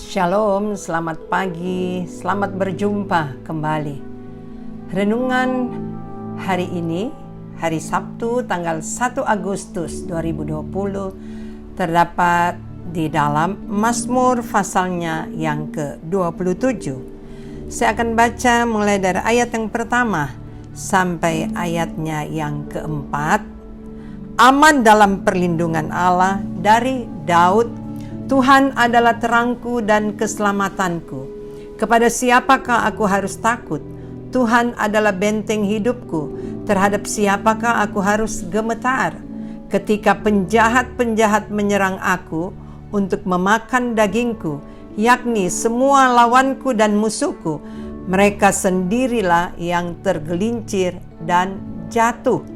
Shalom, selamat pagi, selamat berjumpa kembali. Renungan hari ini, hari Sabtu tanggal 1 Agustus 2020, terdapat di dalam Mazmur pasalnya yang ke-27. Saya akan baca mulai dari ayat yang pertama sampai ayatnya yang keempat. Aman dalam perlindungan Allah, dari Daud. Tuhan adalah terangku dan keselamatanku. Kepada siapakah aku harus takut? Tuhan adalah benteng hidupku. Terhadap siapakah aku harus gemetar? Ketika penjahat-penjahat menyerang aku untuk memakan dagingku, yakni semua lawanku dan musuhku, mereka sendirilah yang tergelincir dan jatuh.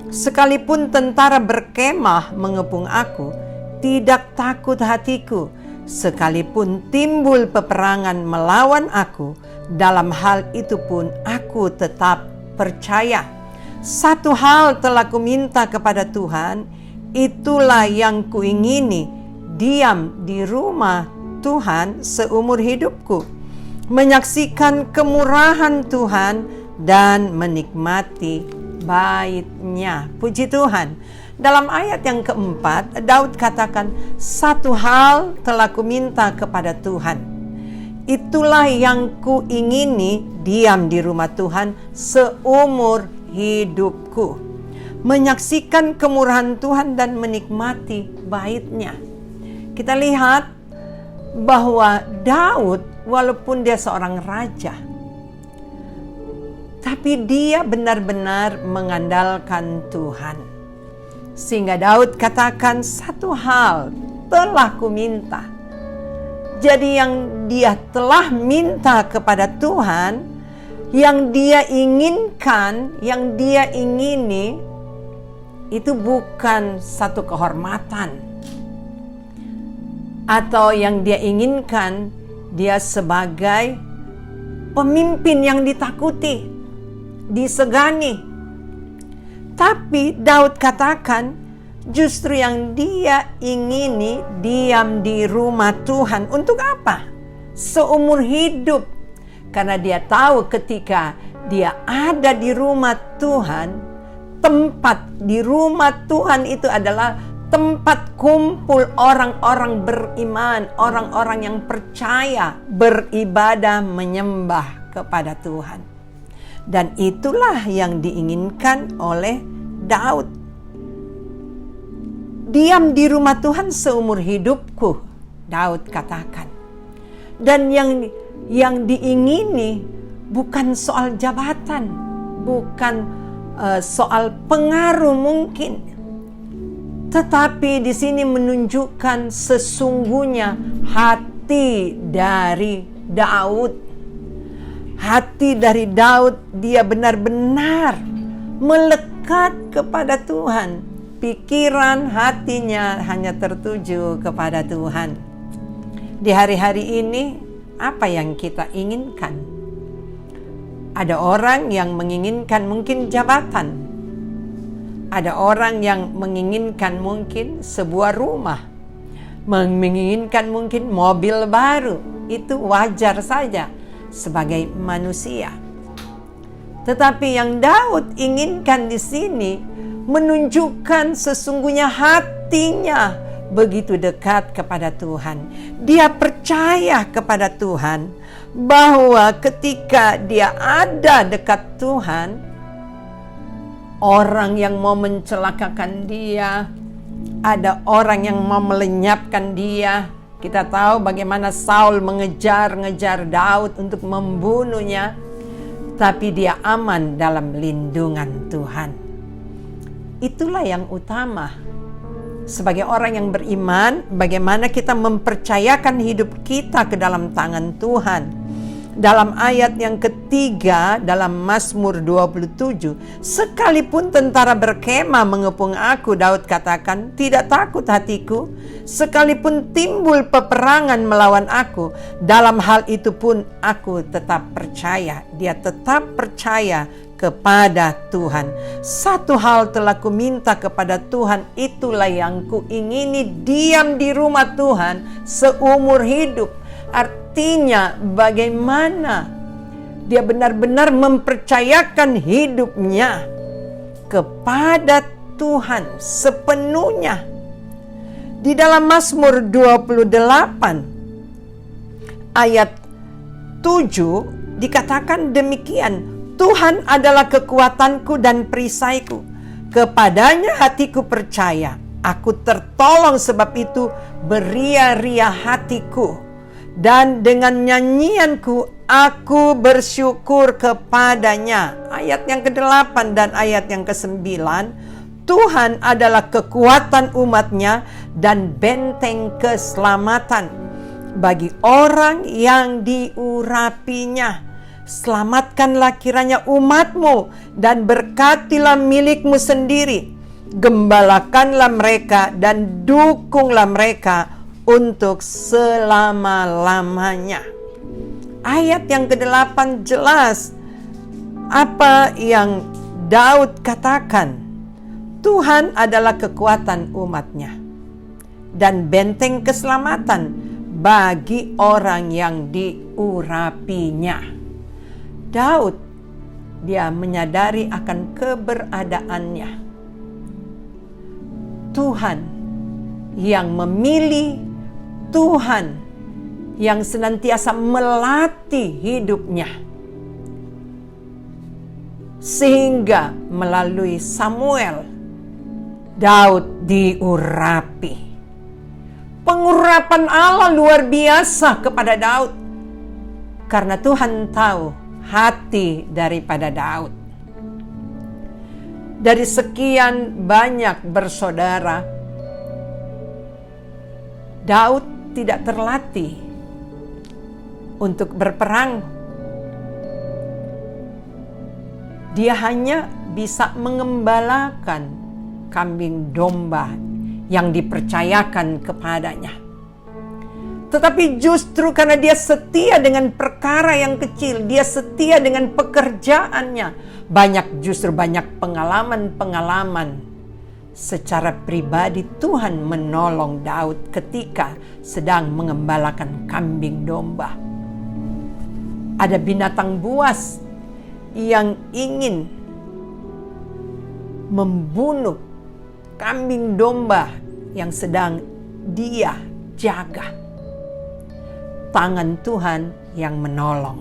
Sekalipun tentara berkemah mengepung aku, tidak takut hatiku. Sekalipun timbul peperangan melawan aku, dalam hal itu pun aku tetap percaya. Satu hal telah kuminta kepada Tuhan, itulah yang kuingini, diam di rumah Tuhan seumur hidupku, menyaksikan kemurahan Tuhan dan menikmati bait-Nya. Puji Tuhan. Dalam ayat yang keempat, Daud katakan, satu hal telah kuminta kepada Tuhan. Itulah yang kuingini, diam di rumah Tuhan seumur hidupku, menyaksikan kemurahan Tuhan dan menikmati bait-Nya. Kita lihat bahwa Daud, walaupun dia seorang raja, tapi dia benar-benar mengandalkan Tuhan. Sehingga Daud katakan, satu hal telah kuminta. Jadi yang dia telah minta kepada Tuhan, yang dia inginkan, yang dia ingini, itu bukan satu kehormatan. Atau yang dia inginkan, dia sebagai pemimpin yang ditakuti, disegani. Tapi Daud katakan, justru yang dia ingini, diam di rumah Tuhan. Untuk apa? Seumur hidup. Karena dia tahu ketika dia ada di rumah Tuhan, tempat di rumah Tuhan itu adalah tempat kumpul orang-orang beriman, orang-orang yang percaya, beribadah, menyembah kepada Tuhan. Dan itulah yang diinginkan oleh Daud. Diam di rumah Tuhan seumur hidupku, Daud katakan. Dan yang diingini bukan soal jabatan, bukan soal pengaruh mungkin. Tetapi di sini menunjukkan sesungguhnya hati dari Daud. Hati dari Daud, dia benar-benar melekat kepada Tuhan. Pikiran hatinya hanya tertuju kepada Tuhan. Di hari-hari ini, apa yang kita inginkan? Ada orang yang menginginkan mungkin jabatan. Ada orang yang menginginkan mungkin sebuah rumah. Menginginkan mungkin mobil baru. Itu wajar saja sebagai manusia. Tetapi yang Daud inginkan di sini menunjukkan sesungguhnya hatinya begitu dekat kepada Tuhan. Dia percaya kepada Tuhan bahwa ketika dia ada dekat Tuhan, orang yang mau mencelakakan dia, ada orang yang mau melenyapkan dia. Kita tahu bagaimana Saul mengejar-ngejar Daud untuk membunuhnya, tapi dia aman dalam lindungan Tuhan. Itulah yang utama. Sebagai orang yang beriman, bagaimana kita mempercayakan hidup kita ke dalam tangan Tuhan. Dalam ayat yang ketiga dalam Mazmur 27, sekalipun tentara berkemah mengepung aku, Daud katakan, tidak takut hatiku. Sekalipun timbul peperangan melawan aku, dalam hal itu pun aku tetap percaya. Dia tetap percaya kepada Tuhan. Satu hal telah kuminta kepada Tuhan, itulah yang kuingini, diam di rumah Tuhan seumur hidup, Artinya bagaimana dia benar-benar mempercayakan hidupnya kepada Tuhan sepenuhnya. Di dalam Mazmur 28 ayat 7 dikatakan demikian, Tuhan adalah kekuatanku dan perisaiku, kepadanya hatiku percaya, aku tertolong, sebab itu beria-ria hatiku, dan dengan nyanyianku aku bersyukur kepadanya. Ayat yang ke-8 dan ayat yang ke-9, Tuhan adalah kekuatan umatnya dan benteng keselamatan bagi orang yang diurapinya. Selamatkanlah kiranya umatmu dan berkatilah milikmu sendiri. Gembalakanlah mereka dan dukunglah mereka untuk selama-lamanya. Ayat yang ke-8 jelas apa yang Daud katakan. Tuhan adalah kekuatan umatnya dan benteng keselamatan bagi orang yang diurapinya. Daud, dia menyadari akan keberadaannya. Tuhan yang memilih, Tuhan yang senantiasa melatih hidupnya, sehingga melalui Samuel Daud diurapi. Pengurapan Allah luar biasa kepada Daud, karena Tuhan tahu hati daripada Daud. Dari sekian banyak bersaudara, Daud tidak terlatih untuk berperang. Dia hanya bisa mengembalakan kambing domba yang dipercayakan kepadanya. Tetapi justru karena dia setia dengan perkara yang kecil, dia setia dengan pekerjaannya, banyak pengalaman-pengalaman secara pribadi Tuhan menolong Daud ketika sedang mengembalakan kambing domba. Ada binatang buas yang ingin membunuh kambing domba yang sedang dia jaga. Tangan Tuhan yang menolong.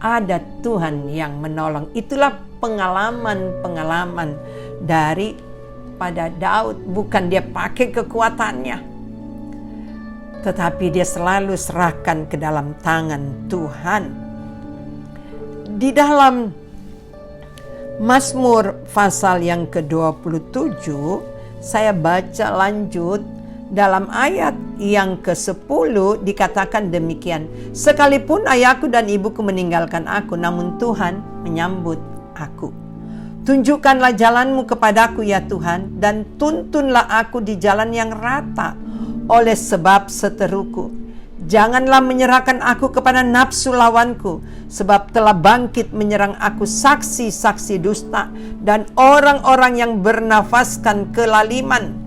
Ada Tuhan yang menolong. Itulah pengalaman-pengalaman daripada Daud. Bukan dia pakai kekuatannya, tetapi dia selalu serahkan ke dalam tangan Tuhan. Di dalam Mazmur pasal yang ke-27, saya baca lanjut dalam ayat yang ke-10 dikatakan demikian. Sekalipun ayahku dan ibuku meninggalkan aku, namun Tuhan menyambut aku. Tunjukkanlah jalanmu kepadaku ya Tuhan, dan tuntunlah aku di jalan yang rata oleh sebab seteruku. Janganlah menyerahkan aku kepada nafsu lawanku, sebab telah bangkit menyerang aku saksi-saksi dusta dan orang-orang yang bernafaskan kelaliman.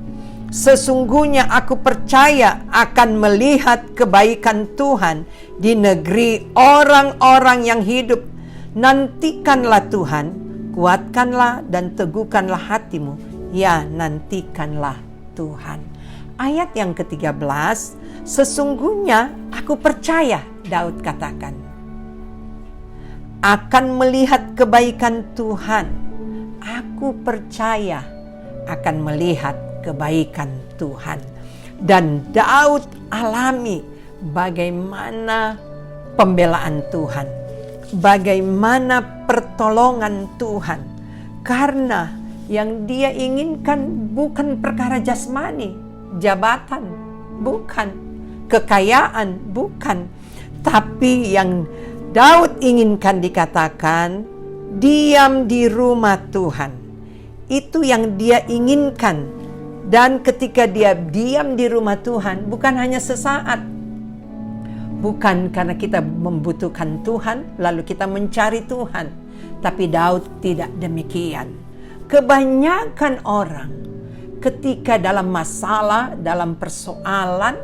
Sesungguhnya aku percaya akan melihat kebaikan Tuhan di negeri orang-orang yang hidup. Nantikanlah Tuhan, kuatkanlah dan teguhkanlah hatimu. Ya, nantikanlah Tuhan. Ayat yang ke-13, sesungguhnya aku percaya, Daud katakan, akan melihat kebaikan Tuhan. Aku percaya akan melihat kebaikan Tuhan. Dan Daud alami bagaimana pembelaan Tuhan, bagaimana pertolongan Tuhan. Karena yang dia inginkan bukan perkara jasmani, jabatan, bukan kekayaan, bukan, tapi yang Daud inginkan dikatakan diam di rumah Tuhan. Itu yang dia inginkan. Dan ketika dia diam di rumah Tuhan, bukan hanya sesaat, bukan karena kita membutuhkan Tuhan lalu kita mencari Tuhan, tapi Daud tidak demikian. Kebanyakan orang ketika dalam masalah, dalam persoalan,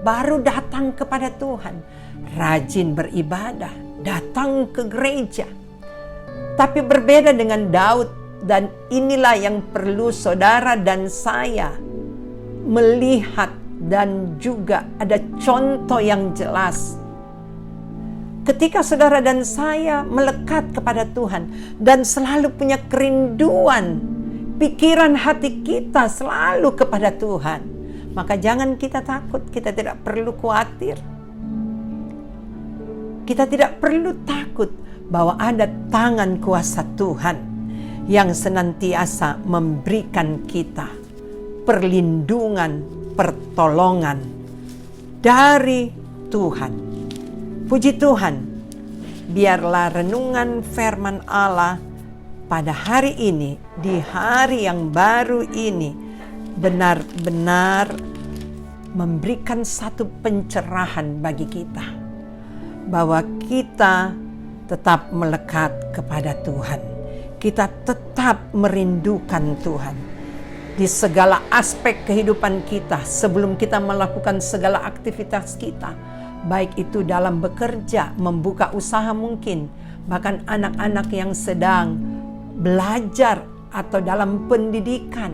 baru datang kepada Tuhan, rajin beribadah, datang ke gereja. Tapi berbeda dengan Daud, dan inilah yang perlu saudara dan saya melihat, dan juga ada contoh yang jelas. Ketika saudara dan saya melekat kepada Tuhan dan selalu punya kerinduan, pikiran hati kita selalu kepada Tuhan, maka jangan kita takut, kita tidak perlu khawatir. Kita tidak perlu takut bahwa ada tangan kuasa Tuhan yang senantiasa memberikan kita perlindungan, pertolongan dari Tuhan. Puji Tuhan, biarlah renungan firman Allah pada hari ini, di hari yang baru ini, benar-benar memberikan satu pencerahan bagi kita, bahwa kita tetap melekat kepada Tuhan. Kita tetap merindukan Tuhan di segala aspek kehidupan kita sebelum kita melakukan segala aktivitas kita, baik itu dalam bekerja, membuka usaha mungkin, bahkan anak-anak yang sedang belajar atau dalam pendidikan,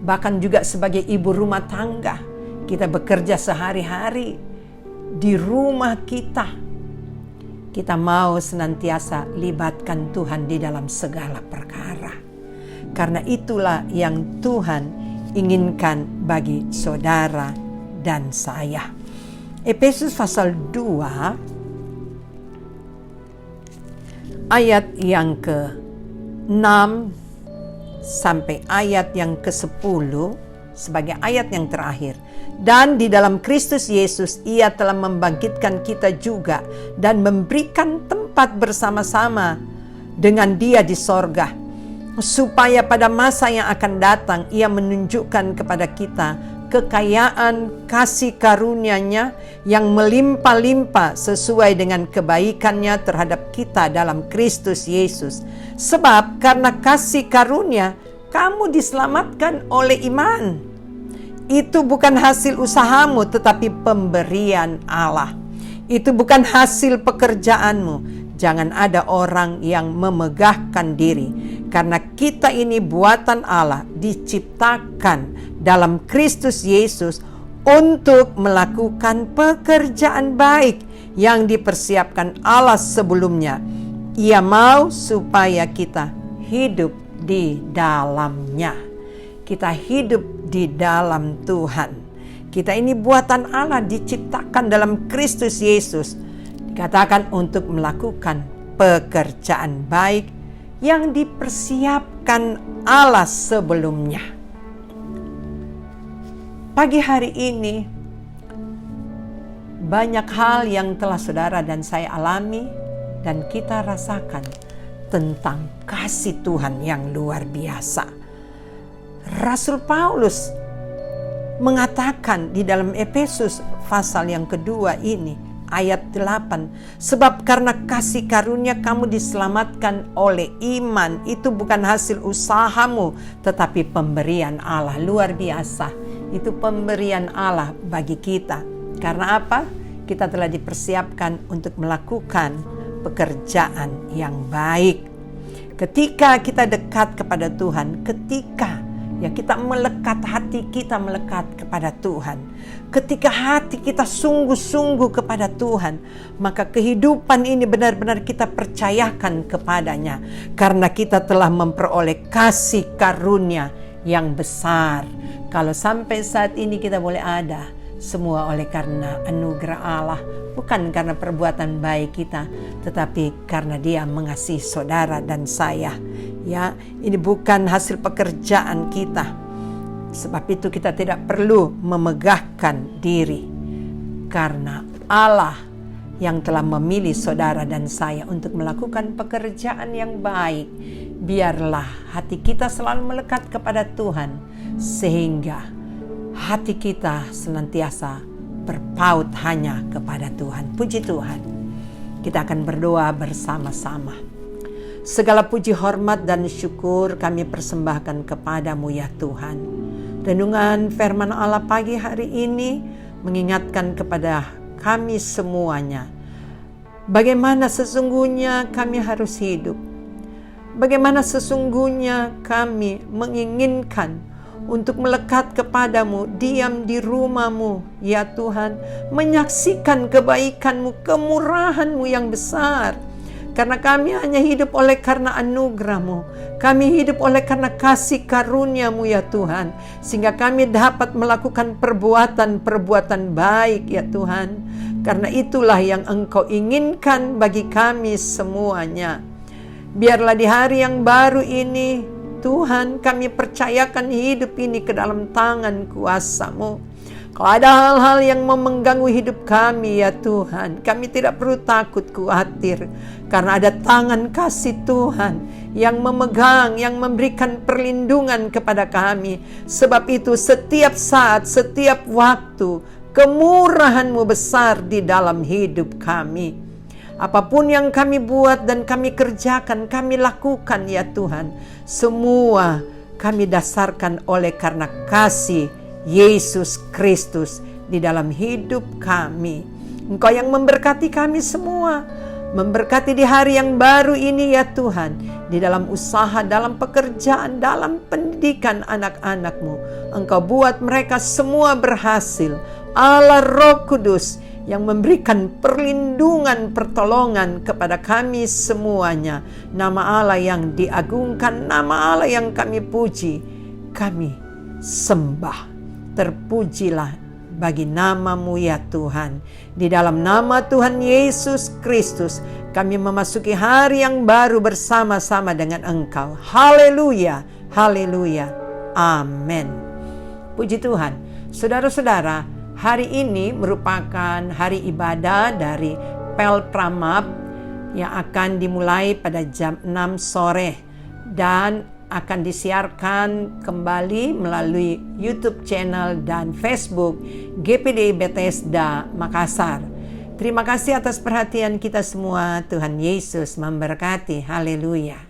bahkan juga sebagai ibu rumah tangga, kita bekerja sehari-hari di rumah kita. Kita mau senantiasa libatkan Tuhan di dalam segala perkara. Karena itulah yang Tuhan inginkan bagi saudara dan saya. Efesus pasal 2 ayat yang ke-6 sampai ayat yang ke-10 sebagai ayat yang terakhir. Dan di dalam Kristus Yesus Ia telah membangkitkan kita juga dan memberikan tempat bersama-sama dengan Dia di sorga, supaya pada masa yang akan datang Ia menunjukkan kepada kita kekayaan kasih karunia-Nya yang melimpah-limpah sesuai dengan kebaikan-Nya terhadap kita dalam Kristus Yesus. Sebab karena kasih karunia kamu diselamatkan oleh iman. Itu bukan hasil usahamu, tetapi pemberian Allah. Itu bukan hasil pekerjaanmu. Jangan ada orang yang memegahkan diri, karena kita ini buatan Allah, diciptakan dalam Kristus Yesus untuk melakukan pekerjaan baik yang dipersiapkan Allah sebelumnya. Ia mau supaya kita hidup di dalamnya. Kita hidup di dalam Tuhan. Kita ini buatan Allah, diciptakan dalam Kristus Yesus. Dikatakan untuk melakukan pekerjaan baik yang dipersiapkan Allah sebelumnya. Pagi hari ini, banyak hal yang telah saudara dan saya alami dan kita rasakan tentang kasih Tuhan yang luar biasa. Rasul Paulus mengatakan di dalam Efesus pasal yang kedua ini, ayat 8, sebab karena kasih karunia kamu diselamatkan oleh iman, itu bukan hasil usahamu, tetapi pemberian Allah. Luar biasa, itu pemberian Allah bagi kita. Karena apa? Kita telah dipersiapkan untuk melakukan pekerjaan yang baik. Ketika kita dekat kepada Tuhan, ketika kita melekat, hati kita melekat kepada Tuhan. Ketika hati kita sungguh-sungguh kepada Tuhan, maka kehidupan ini benar-benar kita percayakan kepadanya. Karena kita telah memperoleh kasih karunia yang besar. Kalau sampai saat ini kita boleh ada, semua oleh karena anugerah Allah, bukan karena perbuatan baik kita, tetapi karena Dia mengasihi saudara dan saya. Ya, ini bukan hasil pekerjaan kita. Sebab itu kita tidak perlu memegahkan diri, karena Allah yang telah memilih saudara dan saya untuk melakukan pekerjaan yang baik. Biarlah hati kita selalu melekat kepada Tuhan, sehingga hati kita senantiasa berpaut hanya kepada Tuhan. Puji Tuhan. Kita akan berdoa bersama-sama. Segala puji, hormat, dan syukur kami persembahkan kepadamu ya Tuhan. Renungan firman Allah pagi hari ini mengingatkan kepada kami semuanya bagaimana sesungguhnya kami harus hidup. Bagaimana sesungguhnya kami menginginkan untuk melekat kepadamu, diam di rumah-Mu, ya Tuhan, menyaksikan kebaikan-Mu, kemurahan-Mu yang besar. Karena kami hanya hidup oleh karena anugerah-Mu. Kami hidup oleh karena kasih karunia-Mu, ya Tuhan. Sehingga kami dapat melakukan perbuatan-perbuatan baik, ya Tuhan. Karena itulah yang Engkau inginkan bagi kami semuanya. Biarlah di hari yang baru ini, Tuhan, kami percayakan hidup ini ke dalam tangan kuasa-Mu. Kalau ada hal-hal yang mengganggu hidup kami, ya Tuhan, kami tidak perlu takut khawatir. Karena ada tangan kasih Tuhan yang memegang, yang memberikan perlindungan kepada kami. Sebab itu setiap saat, setiap waktu, kemurahan-Mu besar di dalam hidup kami. Apapun yang kami buat dan kami kerjakan, kami lakukan, ya Tuhan, semua kami dasarkan oleh karena kasih Yesus Kristus di dalam hidup kami. Engkau yang memberkati kami semua, memberkati di hari yang baru ini, ya Tuhan, di dalam usaha, dalam pekerjaan, dalam pendidikan anak-anak-Mu. Engkau buat mereka semua berhasil. Allah Roh Kudus yang memberikan perlindungan, pertolongan kepada kami semuanya. Nama Allah yang diagungkan, nama Allah yang kami puji, kami sembah. Terpujilah bagi nama-Mu, ya Tuhan. Di dalam nama Tuhan Yesus Kristus, kami memasuki hari yang baru bersama-sama dengan Engkau. Haleluya, haleluya, amin. Puji Tuhan. Saudara-saudara, hari ini merupakan hari ibadah dari Pel Pramab yang akan dimulai pada jam 6 sore dan akan disiarkan kembali melalui YouTube channel dan Facebook GPD Bethesda Makassar. Terima kasih atas perhatian kita semua. Tuhan Yesus memberkati. Haleluya.